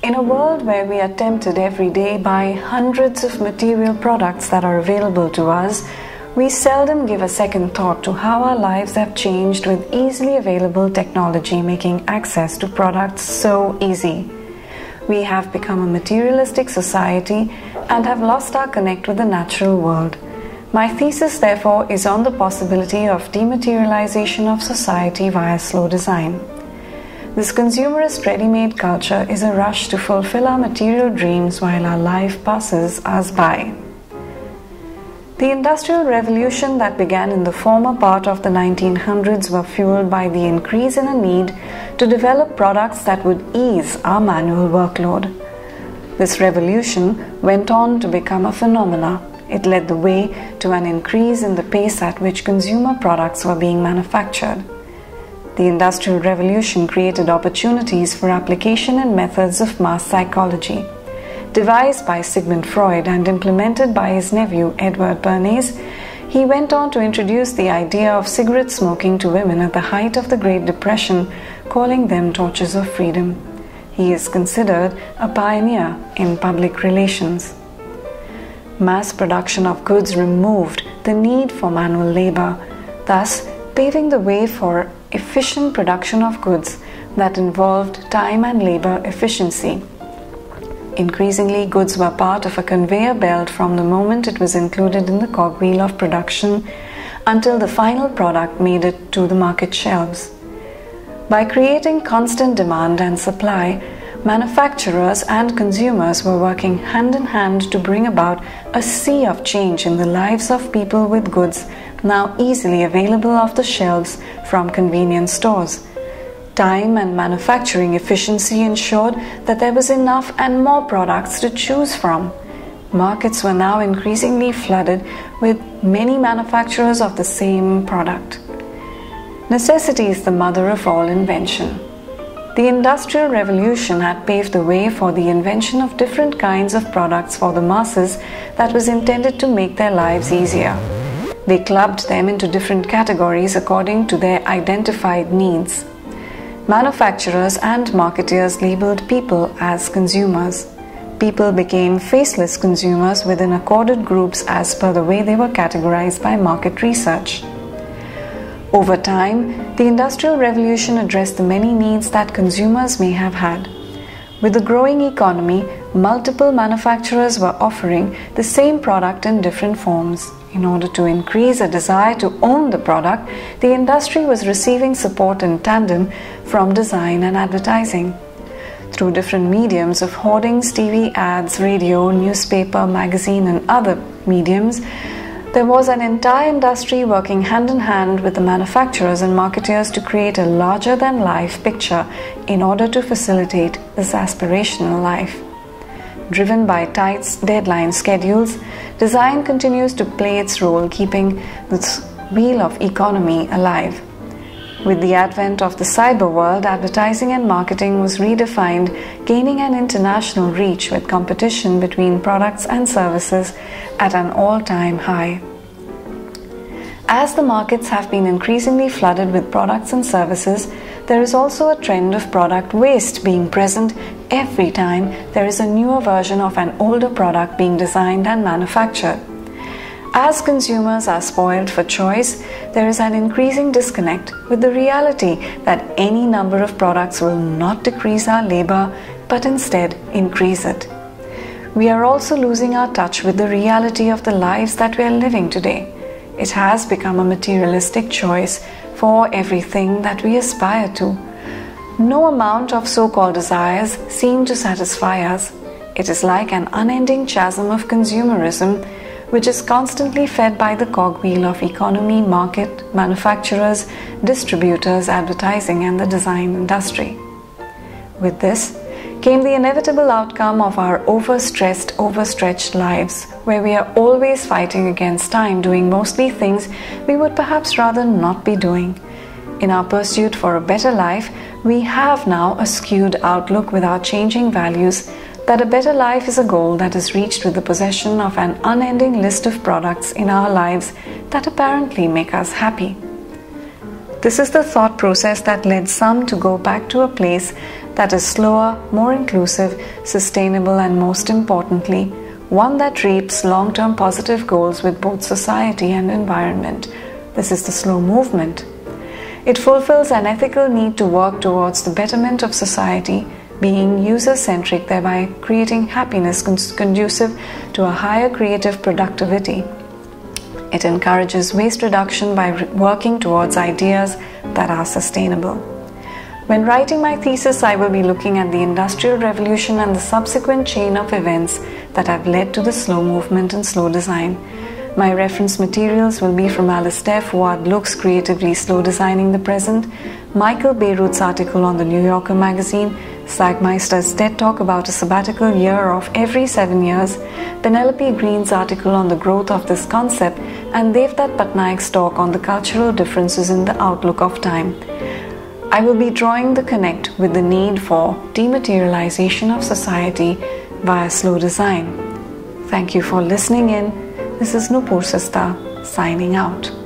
In a world where we are tempted every day by hundreds of material products that are available to us, we seldom give a second thought to how our lives have changed with easily available technology making access to products so easy. We have become a materialistic society and have lost our connect with the natural world. My thesis, therefore, is on the possibility of dematerialization of society via slow design. This consumerist ready-made culture is a rush to fulfill our material dreams while our life passes us by. The Industrial Revolution that began in the former part of the 1900s were fueled by the increase in a need to develop products that would ease our manual workload. This revolution went on to become a phenomena. It led the way to an increase in the pace at which consumer products were being manufactured. The Industrial Revolution created opportunities for application in methods of mass psychology. Devised by Sigmund Freud and implemented by his nephew Edward Bernays, he went on to introduce the idea of cigarette smoking to women at the height of the Great Depression, calling them torches of freedom. He is considered a pioneer in public relations. Mass production of goods removed the need for manual labor, thus paving the way for efficient production of goods that involved time and labor efficiency. Increasingly, goods were part of a conveyor belt from the moment it was included in the cogwheel of production until the final product made it to the market shelves. By creating constant demand and supply, manufacturers and consumers were working hand in hand to bring about a sea of change in the lives of people with goods now easily available off the shelves from convenience stores. Time and manufacturing efficiency ensured that there was enough and more products to choose from. Markets were now increasingly flooded with many manufacturers of the same product. Necessity is the mother of all invention. The Industrial Revolution had paved the way for the invention of different kinds of products for the masses that was intended to make their lives easier. They clubbed them into different categories according to their identified needs. Manufacturers and marketers labeled people as consumers. People became faceless consumers within accorded groups as per the way they were categorized by market research. Over time, the Industrial Revolution addressed the many needs that consumers may have had. With the growing economy, multiple manufacturers were offering the same product in different forms. In order to increase a desire to own the product, the industry was receiving support in tandem from design and advertising. Through different mediums of hoardings, TV ads, radio, newspaper, magazine, and other mediums, there was an entire industry working hand in hand with the manufacturers and marketers to create a larger-than-life picture in order to facilitate this aspirational life. Driven by tight deadline schedules, design continues to play its role keeping this wheel of economy alive. With the advent of the cyber world, advertising and marketing was redefined, gaining an international reach with competition between products and services at an all-time high. As the markets have been increasingly flooded with products and services, there is also a trend of product waste being present every time there is a newer version of an older product being designed and manufactured. As consumers are spoiled for choice, there is an increasing disconnect with the reality that any number of products will not decrease our labor but instead increase it. We are also losing our touch with the reality of the lives that we are living today. It has become a materialistic choice for everything that we aspire to. No amount of so-called desires seem to satisfy us. It is like an unending chasm of consumerism, which is constantly fed by the cogwheel of economy, market, manufacturers, distributors, advertising, and the design industry. With this came the inevitable outcome of our overstressed, overstretched lives, where we are always fighting against time, doing mostly things we would perhaps rather not be doing. In our pursuit for a better life, we have now a skewed outlook with our changing values that a better life is a goal that is reached with the possession of an unending list of products in our lives that apparently make us happy. This is the thought process that led some to go back to a place that is slower, more inclusive, sustainable, and most importantly, one that reaps long-term positive goals with both society and environment. This is the slow movement. It fulfills an ethical need to work towards the betterment of society, being user-centric, thereby creating happiness conducive to a higher creative productivity. It encourages waste reduction by working towards ideas that are sustainable. When writing my thesis, I will be looking at the Industrial Revolution and the subsequent chain of events that have led to the slow movement and slow design. My reference materials will be from Alistair Fuad-Luke's Creatively Slow Designing the Present, Michael Beirut's article on the New Yorker magazine, Sagmeister's TED Talk about a sabbatical year of every 7 years, Penelope Green's article on the growth of this concept, and Devdutt Patnaik's talk on the cultural differences in the outlook of time. I will be drawing the connect with the need for dematerialization of society via slow design. Thank you for listening in. This is Nupur Sista signing out.